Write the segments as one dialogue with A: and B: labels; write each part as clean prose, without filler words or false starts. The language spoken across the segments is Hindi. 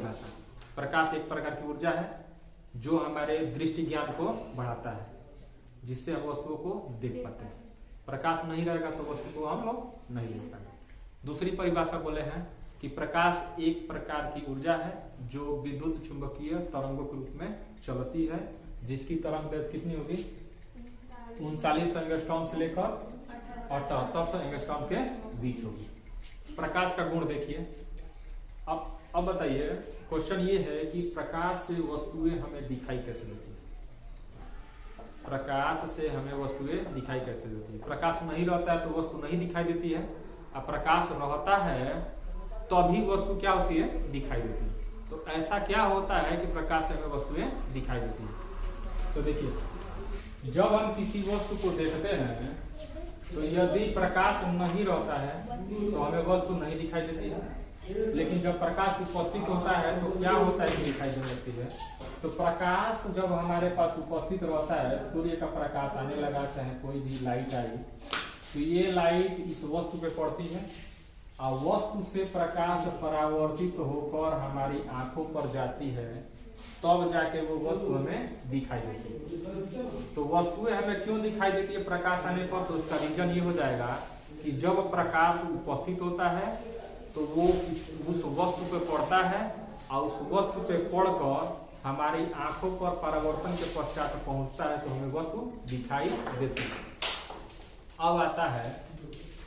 A: परिभाषा। प्रकाश एक प्रकार की ऊर्जा है जो हमारे दृष्टि ज्ञान को बढ़ाता है, जिससे हम वस्तुओं को देख पाते हैं। प्रकाश नहीं रहेगा तो वस्तु को हम लोग नहीं देख पाएंगे। दूसरी परिभाषा बोले हैं कि प्रकाश एक प्रकार की ऊर्जा है जो विद्युत चुंबकीय तरंगों के रूप में चलती है, जिसकी तरंग दैर्घ्य कितनी होगी 3900 एंगस्ट्रॉम से लेकर 7800 एंगस्ट्रॉम के बीच होगी। प्रकाश का गुण देखिए। अब बताइए, क्वेश्चन ये है कि प्रकाश से वस्तुएं हमें दिखाई कैसे देती है। प्रकाश से हमें वस्तुएं दिखाई कैसे देती है। प्रकाश नहीं रहता है तो वस्तु नहीं दिखाई देती है, और प्रकाश रहता है तो अभी वस्तु क्या होती है, दिखाई देती है। तो ऐसा क्या होता है कि प्रकाश से हमें वस्तुएं दिखाई देती है। तो देखिए, जब हम किसी वस्तु को देखते हैं तो यदि प्रकाश नहीं रहता है तो हमें वस्तु नहीं दिखाई देती है, लेकिन जब प्रकाश उपस्थित होता है तो क्या होता है कि दिखाई देने लगती है। तो प्रकाश जब हमारे पास उपस्थित रहता है, सूर्य का प्रकाश आने लगा, चाहे कोई भी लाइट आई, तो ये लाइट इस वस्तु पे पड़ती है और वस्तु से प्रकाश परावर्तित होकर हमारी आंखों पर जाती है, तब जाके वो वस्तु हमें दिखाई देती है। तो वस्तुएं हमें क्यों दिखाई देती है प्रकाश आने पर, तो उसका रीजन ये हो जाएगा कि जब प्रकाश उपस्थित होता है तो वो उस वस्तु पे पड़ता है और उस वस्तु पे पड़कर हमारी आंखों पर परावर्तन के पश्चात पहुंचता है, तो हमें वस्तु दिखाई देती है। अब आता है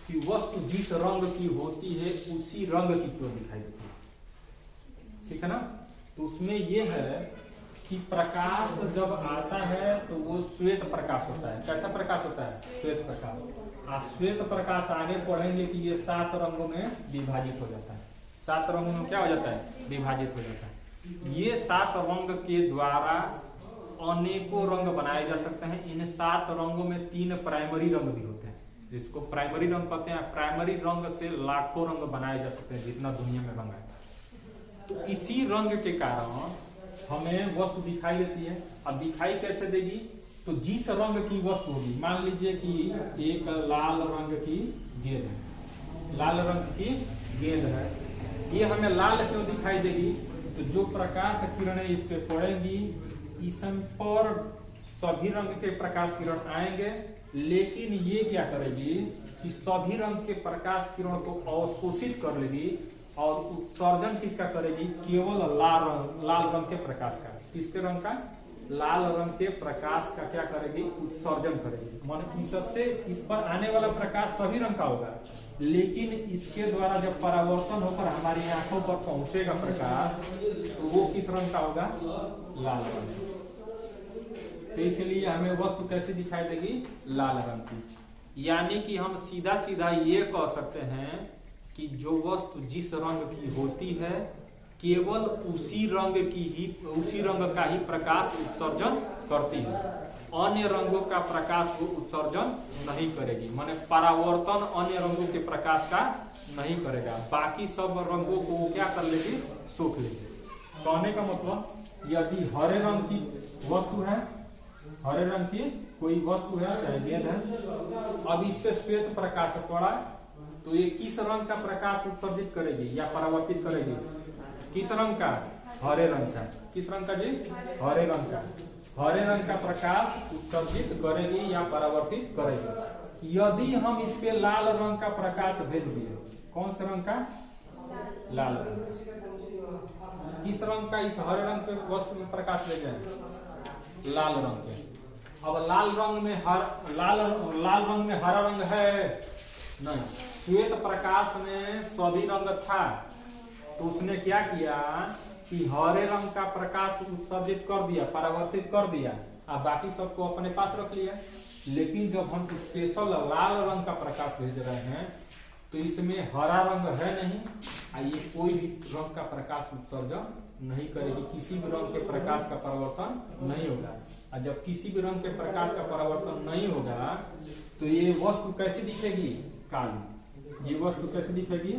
A: कि वस्तु जिस रंग की होती है उसी रंग की क्यों दिखाई देती है, ठीक है ना। तो उसमें यह है कि प्रकाश जब आता है तो वो श्वेत प्रकाश होता है। कैसा प्रकाश होता है, श्वेत प्रकाश। श्वेत प्रकाश आगे पढ़ेंगे कि ये 7 रंगों में विभाजित हो जाता है। 7 रंगों में क्या हो जाता है, विभाजित हो जाता है। ये 7 रंग के द्वारा अनेकों रंग बनाए जा सकते हैं। इन 7 रंगों में 3 प्राइमरी रंग भी होते हैं, जिसको प्राइमरी रंग कहते हैं। प्राइमरी रंग से लाखों रंग बनाए जा सकते हैं, जितना दुनिया में रंग है। तो इसी रंग के कारण हमें वस्तु दिखाई देती है। अब दिखाई कैसे देगी, तो जिस रंग की वस्तु होगी, मान लीजिए कि एक लाल रंग की गेंद है, लाल रंग की गेंद है, ये हमें लाल क्यों दिखाई देगी, तो जो प्रकाश किरणें इस पे पड़ेंगी, इस पर सभी रंग के प्रकाश किरण आएंगे, लेकिन ये क्या करेगी कि सभी रंग के प्रकाश किरण को अवशोषित कर लेगी और उत्सर्जन किसका करेगी, केवल लाल रंग के प्रकाश का। किसके रंग का, लाल रंग के प्रकाश का क्या करेगी, उत्सर्जन करेगी। माने इससे इस पर आने वाला प्रकाश सभी रंग का होगा, लेकिन इसके द्वारा जब परावर्तन होकर हमारी आंखों पर पहुंचेगा प्रकाश, तो वो किस रंग का होगा, लाल रंग। तो इसलिए हमें वस्तु कैसी दिखाई देगी, लाल रंग की। यानी कि हम सीधा सीधा ये कह सकते हैं कि जो वस्तु जिस रंग की होती है केवल उसी रंग का ही प्रकाश उत्सर्जन करती है, अन्य रंगों का प्रकाश को उत्सर्जन नहीं करेगी। माने परावर्तन अन्य रंगों के प्रकाश का नहीं करेगा, बाकी सब रंगों को वो क्या कर लेगी, सोख लेगी। कहने का मतलब, यदि हरे रंग की वस्तु है, हरे रंग की कोई वस्तु है, चाहे गेंद है, अब इस पे श्वेत प्रकाश पड़ा, तो ये किस रंग का प्रकाश उत्सर्जित करेगी या परावर्तित करेगी, किस रंग का, हरे रंग का। किस रंग का जी, हरे रंग का। हरे रंग का प्रकाश उत्सर्जित करेगी या परावर्तित करेगी। यदि हम इस पे लाल रंग का प्रकाश भेज दिए, कौन से रंग का, लाल रंग। किस रंग का इस हरे रंग पे वस्तु में प्रकाश भेजे, लाल रंग के। अब लाल रंग में हरा रंग है नहीं, श्वेत प्रकाश में सभी रंग था, तो उसने क्या किया कि हरे रंग का प्रकाश उत्सर्जित कर दिया, परावर्तित कर दिया, और बाकी सबको अपने पास रख लिया। लेकिन जब हम स्पेशल लाल रंग का प्रकाश भेज रहे हैं तो इसमें हरा रंग है नहीं, और ये कोई भी रंग का प्रकाश उत्सर्जन नहीं करेगी, किसी भी रंग के प्रकाश का परावर्तन नहीं होगा। और जब किसी भी रंग के प्रकाश का परावर्तन नहीं होगा तो ये वस्तु कैसी दिखेगी, काली। ये वस्तु कैसी दिखेगी,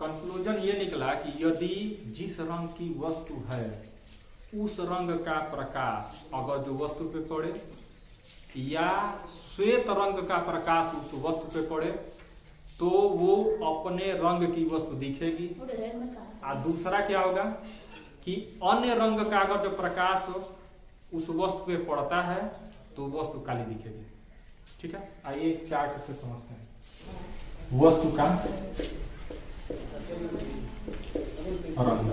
A: कंक्लूजन ये निकला कि यदि जिस रंग की वस्तु है उस रंग का प्रकाश अगर जो वस्तु पे पड़े या श्वेत रंग का प्रकाश उस वस्तु पे पड़े तो वो अपने रंग की वस्तु दिखेगी। और दूसरा क्या होगा कि अन्य रंग का अगर जो प्रकाश उस वस्तु पे पड़ता है तो वस्तु काली दिखेगी। ठीक है, आइए चार्ट से समझते हैं वस्तु का रंग।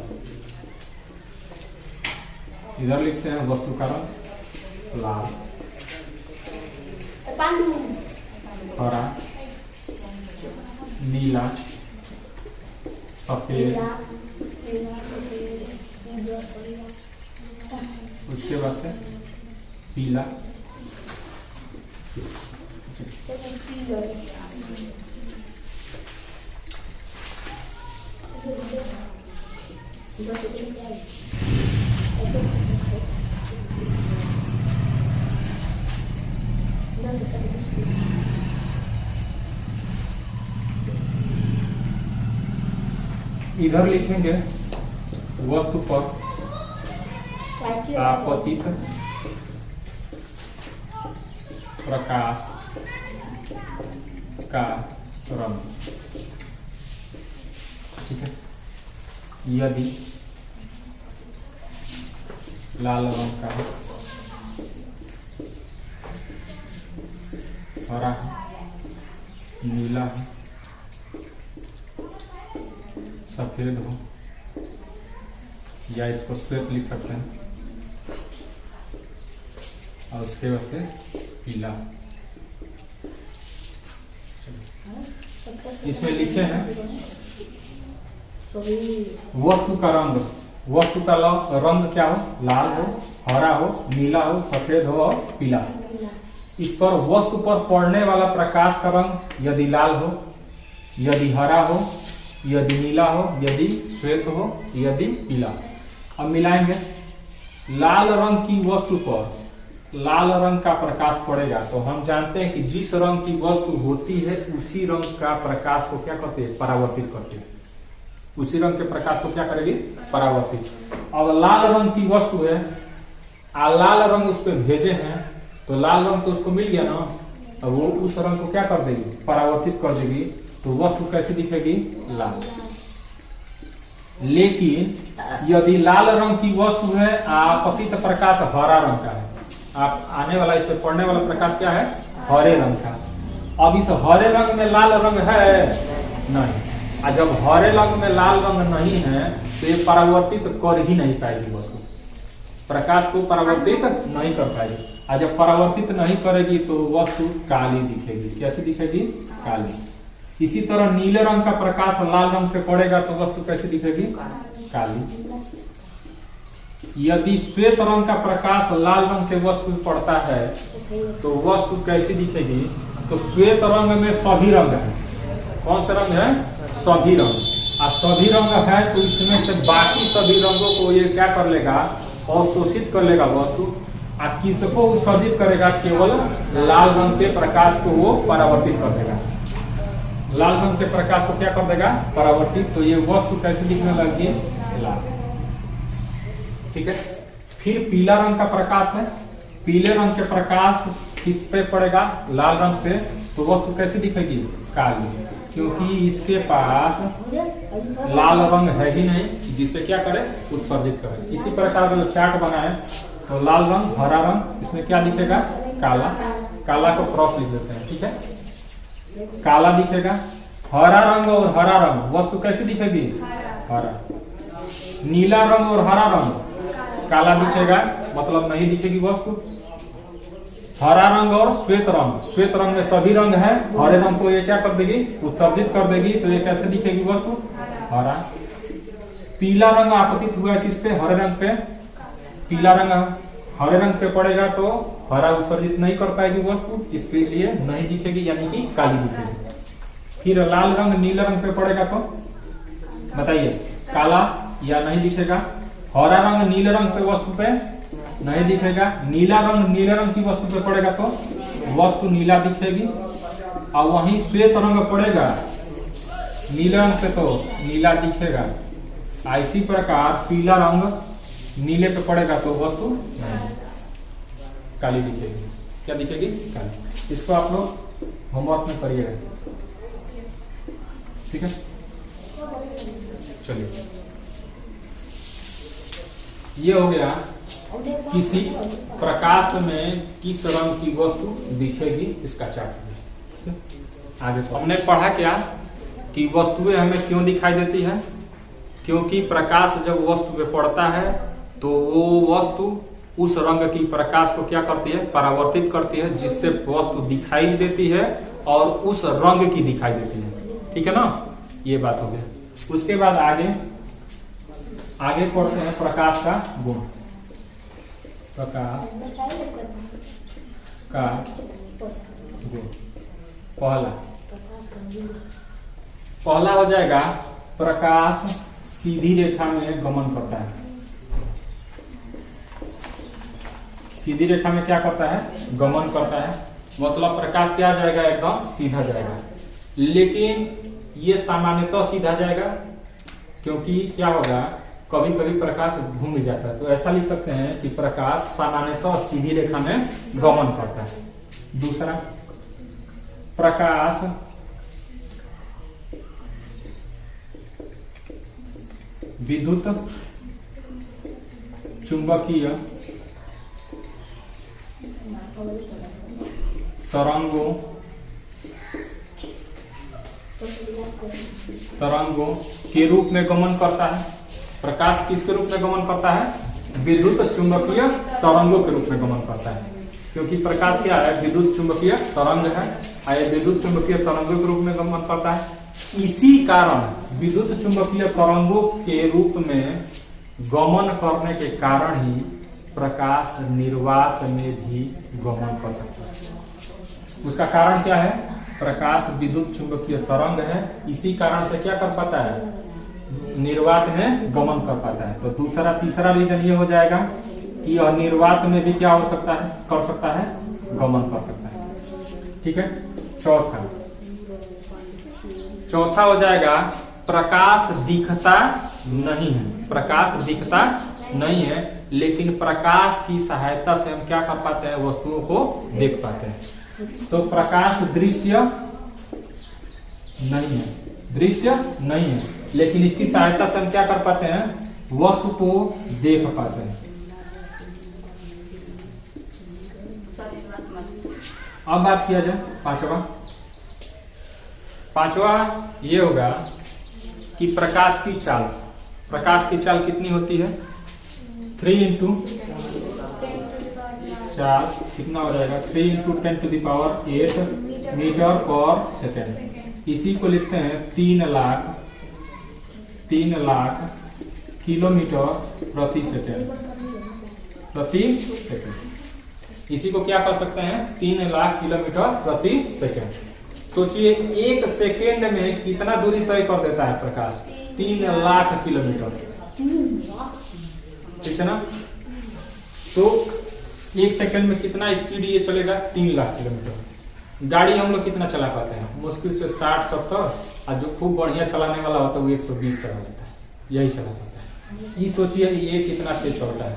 A: इधर लिखते हैं वस्तु का रंग लाल, हरा, नीला, सफेद, उसके बाद से पीला, इधर लिखेंगे वस्तु पर आपतित प्रकाश का रंग। ठीक है, यदि लाल रंग का हरा है, नीला है, सफेद हो, या इसको श्वेत लिख सकते हैं, और उसके बाद से पीला। इसमें लिखे हैं वस्तु का रंग। वस्तु का रंग क्या हो? लाल हो, हरा हो, नीला हो, सफेद हो और पीला। इस पर वस्तु पर पड़ने वाला प्रकाश का रंग यदि लाल हो, यदि हरा हो, यदि नीला हो, यदि श्वेत हो, यदि पीला। अब मिलाएंगे। लाल रंग की वस्तु पर लाल रंग का प्रकाश पड़ेगा तो हम जानते हैं कि जिस रंग की वस्तु होती है उसी रंग का प्रकाश को क्या करते हैं? परावर्तित करते हैं। उसी रंग के प्रकाश को क्या करेगी? परावर्तित। अब लाल रंग की वस्तु है, लाल रंग उस पर भेजे हैं तो लाल रंग तो उसको मिल गया ना, अब वो उस रंग को क्या कर देगी? परावर्तित कर देगी। तो वस्तु कैसी दिखेगी? लाल। लेकिन यदि लाल रंग की वस्तु है, आपतित प्रकाश हरा रंग का है, आप आने वाला इस पे पड़ने वाला प्रकाश क्या है? हरे रंग का। अब इस हरे रंग में लाल रंग है नहीं, और जब हरे रंग में लाल रंग नहीं है तो ये परावर्तित कर ही नहीं पाएगी वस्तु, प्रकाश को परावर्तित नहीं कर पाएगी। और जब परावर्तित नहीं करेगी तो वस्तु काली दिखेगी। कैसी दिखेगी? काली। इसी तरह नीले रंग का प्रकाश लाल रंग पे पड़ेगा तो वस्तु कैसी दिखेगी? काली। यदि श्वेत रंग का प्रकाश लाल रंग के वस्तु में पड़ता है तो वस्तु कैसी दिखेगी? तो श्वेत रंग में सभी रंग है। कौन सा रंग है? सभी रंग। और सभी रंग है तो इसमें से बाकी सभी रंगों को ये क्या कर लेगा? अवशोषित कर लेगा वस्तु। और किसको उत्सर्जित करेगा? केवल लाल रंग के प्रकाश को वो परावर्तित कर देगा। लाल रंग के प्रकाश को क्या कर देगा? परावर्तित। तो ये वस्तु कैसे दिखने लगी? लाल। ठीक है। फिर पीला रंग का प्रकाश है। पीले रंग के प्रकाश किस पे पड़ेगा? लाल रंग पे। तो वस्तु कैसे दिखेगी? काली, क्योंकि इसके पास लाल रंग है ही नहीं जिससे क्या करे? उत्सर्जित करे। इसी प्रकार का जो चार्ट बना है तो लाल रंग, हरा रंग, इसमें क्या दिखेगा? काला। काला को क्रॉस लिख देते हैं। ठीक है, काला दिखेगा। हरा रंग और हरा रंग वस्तु कैसी दिखेगी? हरा। नीला रंग और हरा रंग काला दिखेगा, मतलब नहीं दिखेगी वस्तु। हरा रंग और श्वेत रंग, श्वेत रंग में सभी रंग है, हरे रंग को ये क्या कर देगी? उत्सर्जित कर देगी। तो ये कैसे दिखेगी वस्तु? हरा। पीला रंग आपतित हुआ है किस पे? हरे रंग पे। पीला रंग हरे रंग पे पड़ेगा तो हरा उत्सर्जित नहीं कर पाएगी वस्तु, इसके लिए नहीं दिखेगी, यानी कि काली दिखेगी। फिर लाल रंग नीले रंग पे पड़ेगा तो बताइए, काला या नहीं दिखेगा? हरा रंग नीले रंग पे वस्तु पे नहीं दिखेगा। नीला रंग नीले रंग की वस्तु पे पड़ेगा तो वस्तु नीला दिखेगी। और वहीं श्वेत रंग पड़ेगा नीले रंग पे तो नीला दिखेगा। इसी प्रकार पीला रंग नीले पे पड़ेगा तो वस्तु काली दिखेगी। क्या दिखेगी? काली। इसको आप लोग होमवर्क में करिएगा। ठीक है, चलिए ये हो गया किसी प्रकाश में किस रंग की वस्तु दिखेगी इसका चार्ट। आगे तो हमने पढ़ा क्या कि वस्तुएं हमें क्यों दिखाई देती है, क्योंकि प्रकाश जब वस्तु पे पड़ता है तो वो वस्तु उस रंग की प्रकाश को क्या करती है, परावर्तित करती है, जिससे वस्तु दिखाई देती है और उस रंग की दिखाई देती है। ठीक है ना, ये बात हो गया। उसके बाद आगे पढ़ते हैं प्रकाश का गुण। प्रकाश का गुण पहला हो जाएगा प्रकाश सीधी रेखा में गमन करता है। सीधी रेखा में क्या करता है, गमन करता है, मतलब प्रकाश क्या जाएगा, एकदम सीधा जाएगा। लेकिन ये सामान्यतः सीधा जाएगा, क्योंकि क्या होगा, कभी कभी प्रकाश घूम जाता है। तो ऐसा लिख सकते हैं कि प्रकाश सामान्यतः सीधी रेखा में गमन करता है। दूसरा, प्रकाश विद्युत चुंबकीय तरंगों के रूप में गमन करता है। प्रकाश किसके रूप में गमन करता है, विद्युत चुंबकीय तरंगों के रूप में गमन करता है, क्योंकि प्रकाश क्या है, विद्युत चुंबकीय तरंग है, विद्युत चुंबकीय तरंगों के रूप में गमन करता है। इसी कारण विद्युत चुंबकीय तरंगों के रूप में गमन करने के कारण ही प्रकाश निर्वात में भी गमन कर सकता है। उसका कारण क्या है, प्रकाश विद्युत चुंबकीय तरंग है, इसी कारण से क्या कर पाता है, निर्वात में गमन कर पाता है। तो तीसरा रीजन ये हो जाएगा कि यह निर्वात में भी क्या हो सकता है, कर सकता है, गमन कर सकता है। ठीक है, चौथा हो जाएगा प्रकाश दिखता नहीं है। प्रकाश दिखता नहीं है, लेकिन प्रकाश की सहायता से हम क्या कर पाते हैं, वस्तुओं को देख पाते हैं। तो प्रकाश दृश्य नहीं है, लेकिन इसकी सहायता से हम क्या कर पाते हैं, वस्तु को देख पाते हैं। अब बात किया जाए पांचवा ये होगा कि प्रकाश की चाल कितनी होती है, 3 इंटू 4 कितना हो जाएगा, 3 इंटू 10⁸ मीटर पर सेकेंड। इसी को लिखते हैं 3 लाख किलोमीटर प्रति सेकेंड। इसी को क्या कर सकते हैं, 3 लाख किलोमीटर प्रति सेकेंड। सोचिए 1 सेकेंड में कितना दूरी तय कर देता है प्रकाश, 3 लाख किलोमीटर। ठीक है ना, तो 1 सेकेंड में कितना स्पीड ये चलेगा, 3 लाख किलोमीटर। गाड़ी हम लोग कितना चला पाते हैं, मुश्किल से 60-70, और जो खूब बढ़िया चलाने वाला होता है वो 120 चला लेता है, यही चला पाता है। ये सोचिए ये कितना तेज चलता है।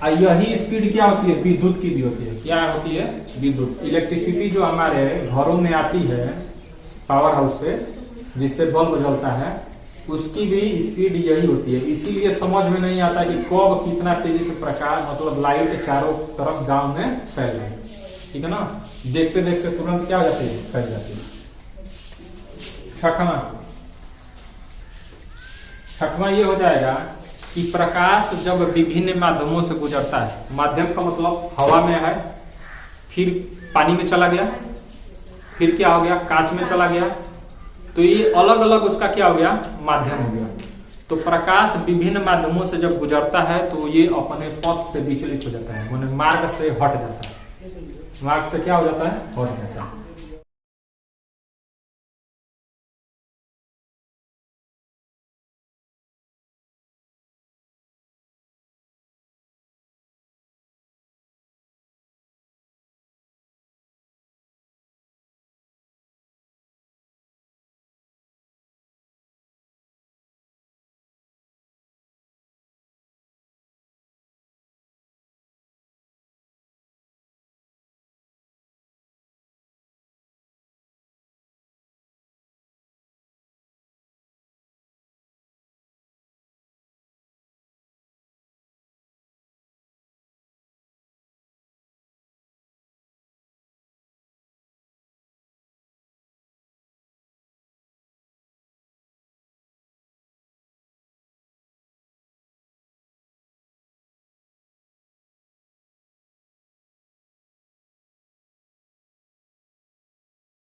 A: और यही स्पीड क्या होती है, विद्युत की भी होती है। क्या होती है, विद्युत, इलेक्ट्रिसिटी जो हमारे घरों में आती है पावर हाउस से, जिससे बल्ब जलता है, उसकी भी स्पीड यही होती है। इसीलिए समझ में नहीं आता कि कब कितना तेजी से प्रकाश, मतलब लाइट चारों तरफ गांव में फैल रही है। ठीक है ना, देखते देखते तुरंत क्या हो जाती है, फैल जाती है। छठवां ये हो जाएगा कि प्रकाश जब विभिन्न माध्यमों से गुजरता है, माध्यम का मतलब हवा में है, फिर पानी में चला गया, फिर क्या हो गया, कांच में चला गया, तो ये अलग अलग उसका क्या हो गया, माध्यम हो गया। तो प्रकाश विभिन्न माध्यमों से जब गुजरता है तो ये अपने पथ से विचलित हो जाता है, माने मार्ग से हट जाता है। मार्ग से क्या हो जाता है, हट जाता है।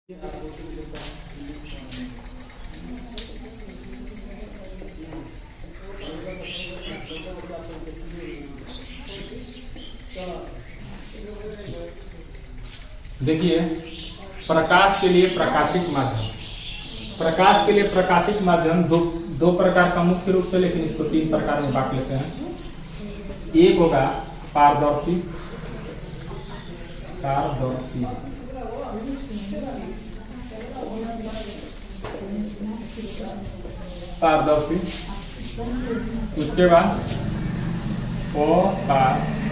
A: देखिए, प्रकाश के लिए प्रकाशिक माध्यम, प्रकाश के लिए प्रकाशिक माध्यम दो प्रकार का मुख्य रूप से, लेकिन इसको 3 प्रकार में बांट लेते हैं। एक होगा पारदर्शी, पारदर्शी, उसके बाद अपारदर्शी,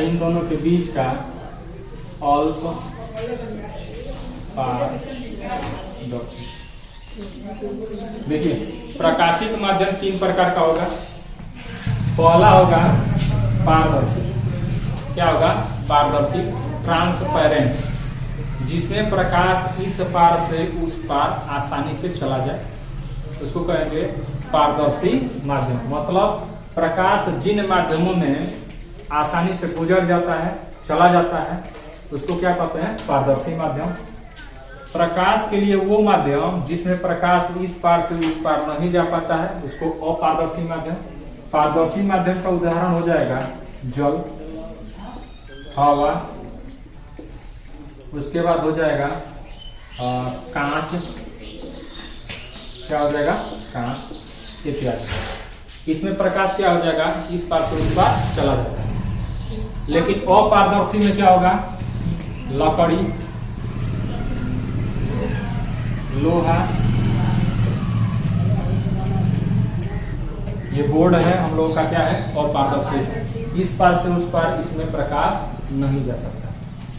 A: इन दोनों के बीच का अल्प पारदर्शी। देखिए, प्रकाशिक माध्यम 3 प्रकार का होगा। पहला होगा पारदर्शी। क्या होगा? पारदर्शी, ट्रांसपेरेंट, जिसमें प्रकाश इस पार से उस पार आसानी से चला जाए, उसको कहेंगे पारदर्शी माध्यम। मतलब प्रकाश जिन माध्यमों में आसानी से गुजर जाता है, चला जाता है, उसको क्या कहते हैं? पारदर्शी माध्यम। प्रकाश के लिए वो माध्यम जिसमें प्रकाश इस पार से उस पार नहीं जा पाता है, उसको अपारदर्शी माध्यम। पारदर्शी माध्यम का उदाहरण हो जाएगा जल, हवा, उसके बाद हो जाएगा कांच, क्या हो जाएगा? कांच इत्यादि। इसमें प्रकाश क्या हो जाएगा? इस पार से उस पार चला जाता है। लेकिन अपारदर्शी में क्या होगा? लकड़ी, लोहा, ये बोर्ड है हम लोगों का, क्या है? अपारदर्शी। इस पार से उस पार इसमें प्रकाश नहीं जा सकता।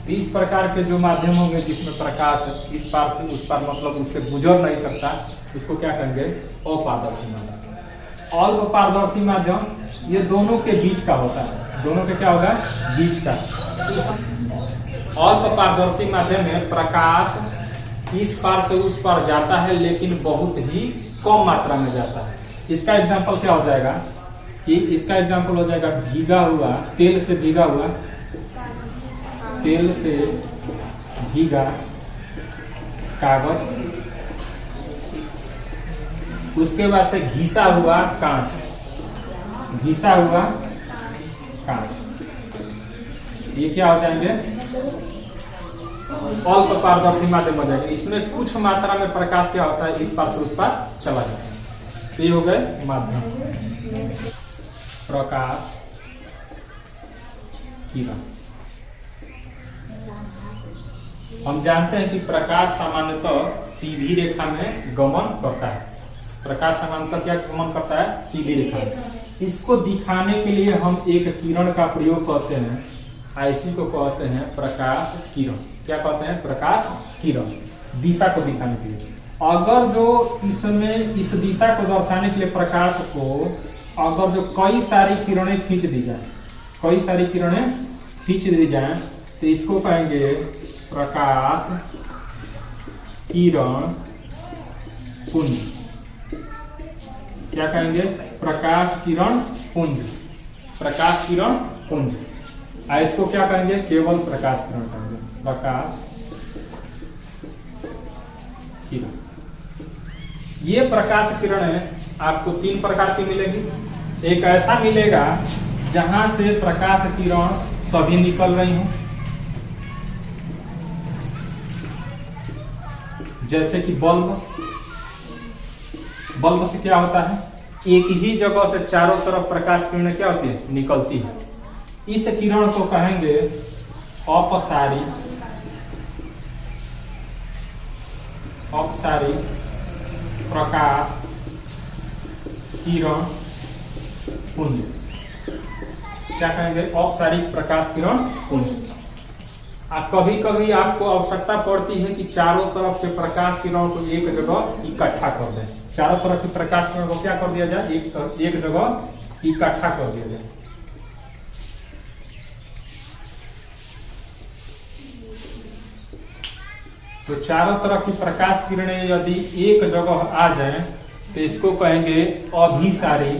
A: 30 प्रकार के जो माध्यम होंगे जिसमें प्रकाश इस पार से उस पार, मतलब उससे गुजर नहीं सकता, उसको क्या कहेंगे? अपारदर्शी माध्यम। अल्प पारदर्शी माध्यम ये दोनों के बीच का होता है। दोनों के क्या होगा? बीच का। अल्प पारदर्शी माध्यम में प्रकाश इस पार से उस पार जाता है, लेकिन बहुत ही कम मात्रा में जाता है। इसका एग्जाम्पल क्या हो जाएगा? कि इसका एग्जाम्पल हो जाएगा भीगा हुआ, तेल से भीगा हुआ, तेल से भीगा कागज, उसके बाद से घिसा हुआ कांच, घिसा हुआ कांच, ये क्या हो जाएंगे? अल्प पारदर्शी माध्यम हो जाएगा। इसमें कुछ मात्रा में प्रकाश क्या होता है? इस पार से उस पार चला जाता है। तो ये हो गए माध्यम। प्रकाश, किरण। हम जानते हैं कि प्रकाश सामान्यतः सीधी रेखा में गमन करता है। प्रकाश सामान्यतः क्या गमन करता है? सीधी रेखा में। इसको दिखाने के लिए हम एक किरण का प्रयोग करते हैं, इसी को कहते हैं प्रकाश किरण। क्या कहते हैं? प्रकाश किरण, दिशा को दिखाने के लिए। अगर जो इसमें इस दिशा को दर्शाने के लिए प्रकाश को अगर जो कई सारी किरणें खींच दी जाए, कई सारी किरणें खींच दी जाए, तो इसको कहेंगे प्रकाश किरण पुंज। क्या कहेंगे? प्रकाश किरण पुंज, प्रकाश किरण पुंज। इसको क्या कहेंगे? केवल प्रकाश किरण कहेंगे, प्रकाश किरण। ये प्रकाश किरण आपको 3 प्रकार की मिलेगी। एक ऐसा मिलेगा जहां से प्रकाश किरण सभी निकल रही हूं, जैसे कि बल्ब। बल्ब से क्या होता है? एक ही जगह से चारों तरफ प्रकाश किरण क्या होती है? निकलती है। इस किरण को कहेंगे अपसारी, अपसारी प्रकाश किरण पुंज। क्या कहेंगे? अपसारी प्रकाश किरण पुंज। कभी कभी आपको आवश्यकता पड़ती है कि चारों तरफ के प्रकाश किरणों को एक जगह इकट्ठा कर दें। चारों तरफ के प्रकाश किरणों को क्या कर दिया जाए? एक जगह इकट्ठा कर दिया जाए। तो चारों तरफ की प्रकाश किरणें यदि एक जगह आ जाएं, तो इसको कहेंगे अभिसारी,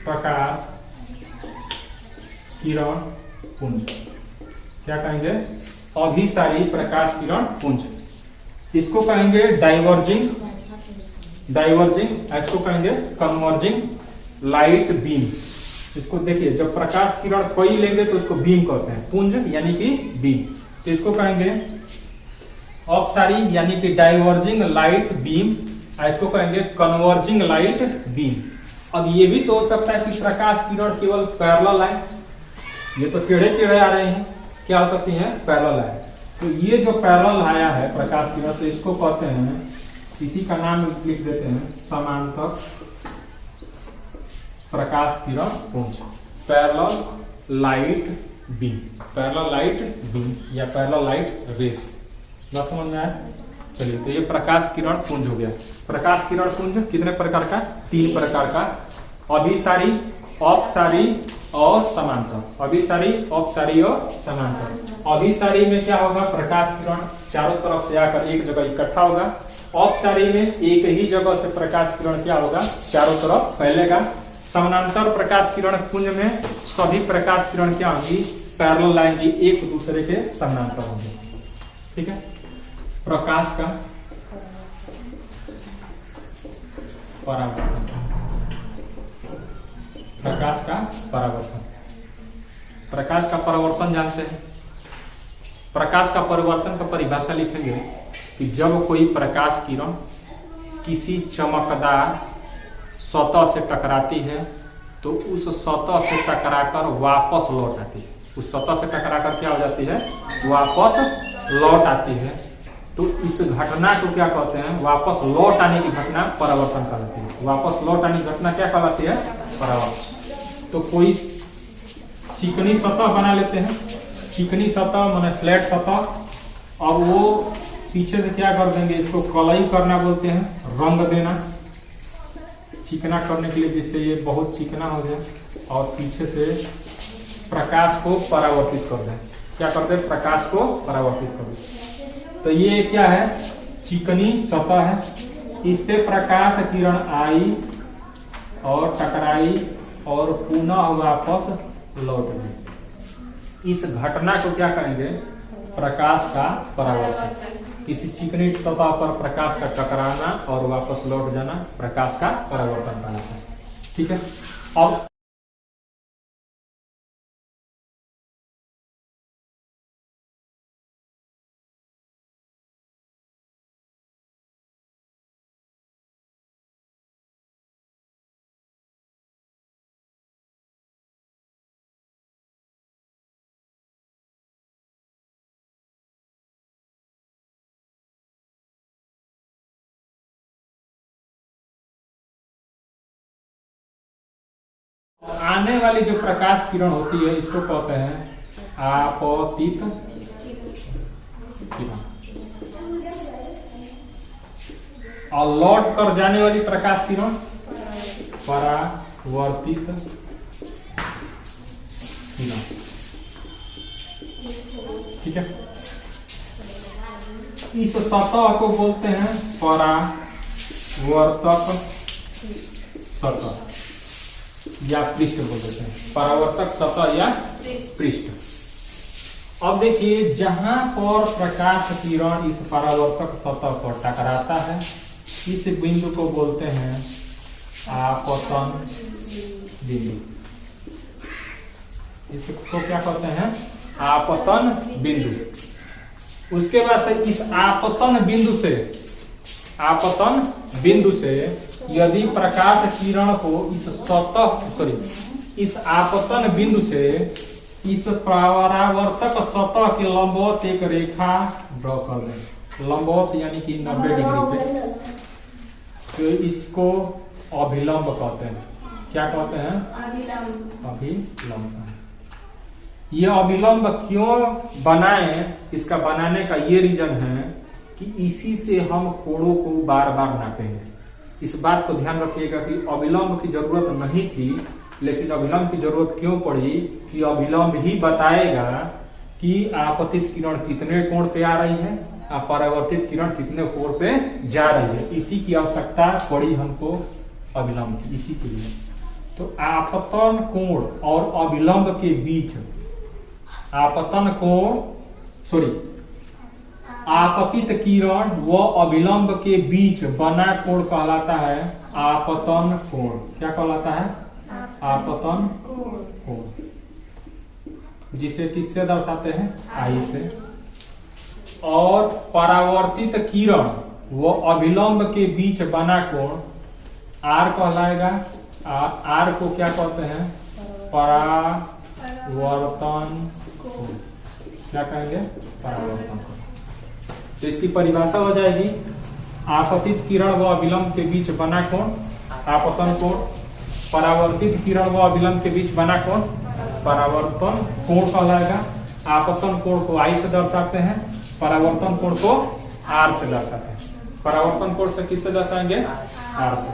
A: प्रकाश किरण पुंज। क्या कहेंगे? अभिसारी प्रकाश किरण पुंज। इसको कहेंगे डाइवर्जिंग, इसको कहेंगे कन्वर्जिंग लाइट बीम। इसको देखिए, जब प्रकाश किरण कई लेंगे तो उसको बीम कहते हैं, पुंज यानी कि बीम। तो इसको कहेंगे अपसारी यानी कि डाइवर्जिंग लाइट बीम, इसको कहेंगे कन्वर्जिंग लाइट बीम। अब ये भी तो हो सकता है कि प्रकाश किरण केवल पैरेलल आए, ये तो टेढ़े टेढ़े आ रहे हैं, क्या हो सकती हैं? पैरेलल आए। तो ये जो पैरेलल आया है प्रकाश किरण, तो इसको कहते हैं, इसी का नाम लिख देते हैं समांतर प्रकाश किरण पुंज, parallel light beam, parallel light beam या पैरेलल लाइट रेज। बात समझ में आया? चलिए, तो ये प्रकाश किरण पुंज हो गया। प्रकाश किरण पुंज कितने प्रकार का? 3 प्रकार का, अभिसारी, अपसारी और समांतर। अभिसारी, अपसारी और समांतर। अभिसारी में क्या होगा? प्रकाश किरण चारों तरफ से आकर एक जगह इकट्ठा होगा। अपसारी में एक ही जगह से प्रकाश किरण क्या होगा? चारों तरफ फैलेगा। समानांतर प्रकाश किरण पुंज में सभी प्रकाश किरण क्या होंगी? पैरेलल आएंगी, एक दूसरे के समानांतर होंगे। ठीक है। प्रकाश का परावर्तन, प्रकाश का परावर्तन। प्रकाश का परावर्तन जानते हैं? प्रकाश का परिवर्तन का परिभाषा लिखेंगे कि जब कोई प्रकाश किरण किसी चमकदार सतह से टकराती है तो उस सतह से टकराकर वापस लौट आती है। उस सतह से टकराकर क्या हो जाती है? वापस लौट आती है। तो इस घटना को क्या कहते हैं? वापस लौट आने की घटना परावर्तन कहलाती है। वापस लौट आने की घटना क्या कहलाती है? परावर्तन। तो कोई चिकनी सतह बना लेते हैं, चिकनी सतह माने फ्लैट सतह। अब वो पीछे से क्या कर देंगे? इसको कलई करना बोलते हैं, रंग देना, चिकना करने के लिए, जिससे ये बहुत चिकना हो जाए और पीछे से प्रकाश को परावर्तित कर दें। क्या करते हैं? प्रकाश को परावर्तित कर दें। तो ये क्या है? चिकनी सतह है। इस पे प्रकाश किरण आई और टकराई और पुनः वापस लौट गई। इस घटना को क्या कहेंगे? प्रकाश का परावर्तन। किसी चिकनी सतह पर प्रकाश का टकराना और वापस लौट जाना प्रकाश का परावर्तन कहलाता है। ठीक है। अब आने वाली जो प्रकाश किरण होती है इसको कहते हैं आपतित किरण, और लौट कर जाने वाली प्रकाश किरण परावर्तित किरण। ठीक है। इस सतह को बोलते हैं परावर्तक सतह या पृष्ठ बोल देते हैं, परावर्तक सतह या पृष्ठ। अब देखिए, जहां पर प्रकाश किरण इस परावर्तक सतह पर टकराता है, इस बिंदु को बोलते हैं आपतन बिंदु। इसको क्या कहते हैं? आपतन बिंदु। उसके बाद से इस आपतन बिंदु से यदि प्रकाश किरण को इस आपतन बिंदु से इस परावर्तक सतह के लंबवत एक रेखा ड्रॉ कर दें, लंबवत यानी कि 90 डिग्री पे, तो इसको अभिलंब कहते हैं। क्या कहते हैं? अभिलंब। ये अभिलंब क्यों बनाए? इसका बनाने का ये रीजन है कि इसी से हम कोणों को बार बार नापेंगे। इस बात को ध्यान रखिएगा कि अभिलंब की जरूरत नहीं थी, लेकिन अभिलंब की जरूरत क्यों पड़ी? कि अभिलंब ही बताएगा कि आपतित किरण कितने कोण पे आ रही है और परावर्तित किरण कितने कोण पे जा रही है। इसी की आवश्यकता पड़ी हमको अभिलंब की, इसी के लिए। तो आपतन कोण और अभिलंब के बीच आपतन कोण सॉरी आपतित किरण व अभिलंब के बीच बना कोण कहलाता है आपतन कोण। क्या कहलाता है? आपतन कोण। जिसे किससे दर्शाते हैं? आई से। और परावर्तित किरण व अभिलंब के बीच बना कोण आर कहलाएगा। आर को क्या कहते हैं? परावर्तन कोण। क्या कहेंगे? परावर्तन कोण। तो इसकी परिभाषा हो जाएगी आपतित किरण व अभिलंब के बीच बना कोण आपतन कोण, परावर्तित किरण व अभिलंब के बीच बना कोण परावर्तन कोण कहलाएगा। आपतन कोण को आई से दर्शाते हैं, परावर्तन कोण को आर से दर्शाते हैं। परावर्तन कोण से किससे दर्शाएंगे? आर से।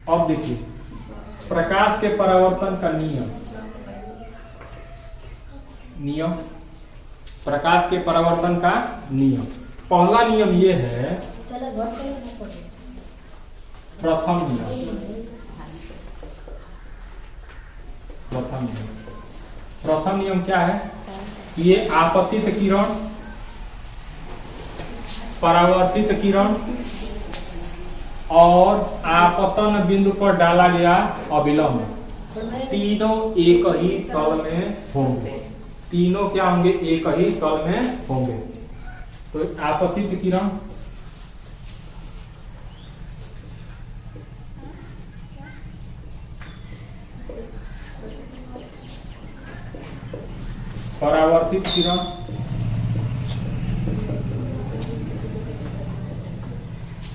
A: अब देखिए प्रकाश के परावर्तन का नियम प्रकाश के परावर्तन का नियम। पहला नियम ये है, प्रथम नियम क्या है? ये आपतित किरण, परावर्तित किरण और आपतन बिंदु पर डाला गया अभिलंब तीनों एक ही तल में होंगे। तीनों क्या होंगे? एक ही तल में होंगे। तो आपतित किरण, परावर्तित किरण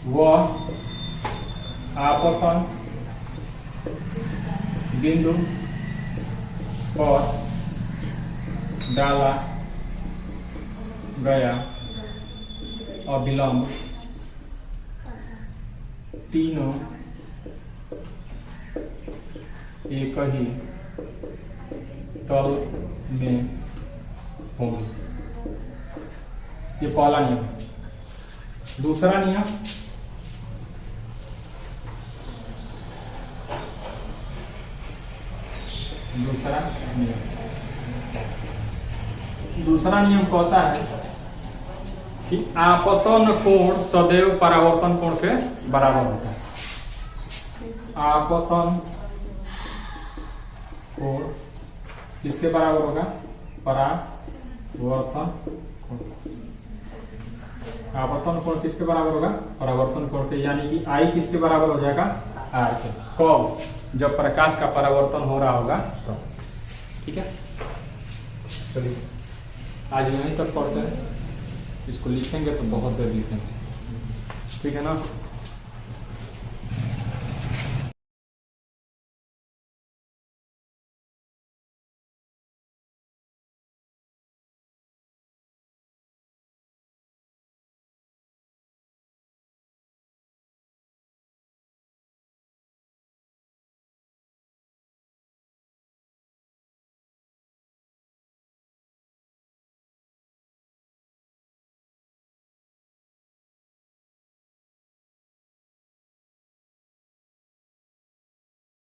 A: व आपतन बिंदु पर डाला गया अभिलंब तीनों एक ही तल में होंगे। ये पहला नियम। दूसरा नियम, दूसरा नियम कहता है कि आपतन कोण सदैव परावर्तन कोण के बराबर होता है। आपतन कोण किसके बराबर होगा? परावर्तन कोण। आपतन कोण किसके बराबर होगा? परावर्तन कोण के। यानी कि आई किसके बराबर हो जाएगा? आर के। कब? जब प्रकाश का परावर्तन हो रहा होगा तो। ठीक है, चलिए आज यहीं तक पढ़ते हैं। इसको लिखेंगे तो बहुत देर लिखेंगे। ठीक है ना?